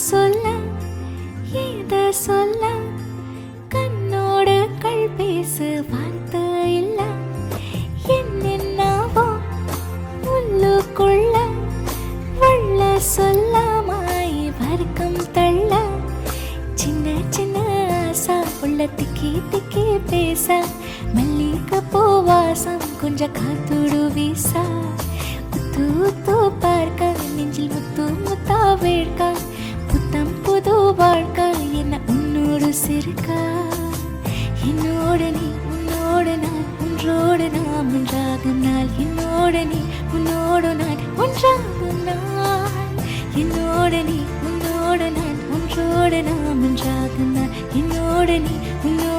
சொல்ல ஏத சொல்ல கண்ணோடு கள் பேசு வார்த்தை இல்ல என்னென்னவோ உள்ளுக்குள்ள உள்ள சொல்லாமாய் வர்க்கம் தள்ள சின்ன சின்ன ஆசா உள்ள திக்கி திக்கி பேச மல்லிகை பூவாசம் கொஞ்சம் காத்துடு வீசா முத்து முத்து பார்க்க நெஞ்சில் முத்து முத்தா வேட்க புத்தம் புது வாழ்க்கை என்ன உன்னோடு சிரிக்கா என்னோடு நீ உன்னோடு நான் ஒன்றோடு நாம் ஒன்றாகும் நாள் என்னோடு நீ உன்னோடு நான் ஒன்றாகும் நாள் என்னோடு நீ உன்னோடு நான் ஒன்றோடு நாம் ஒன்றாகும் நாள் என்னோடு நீ உன்னோடு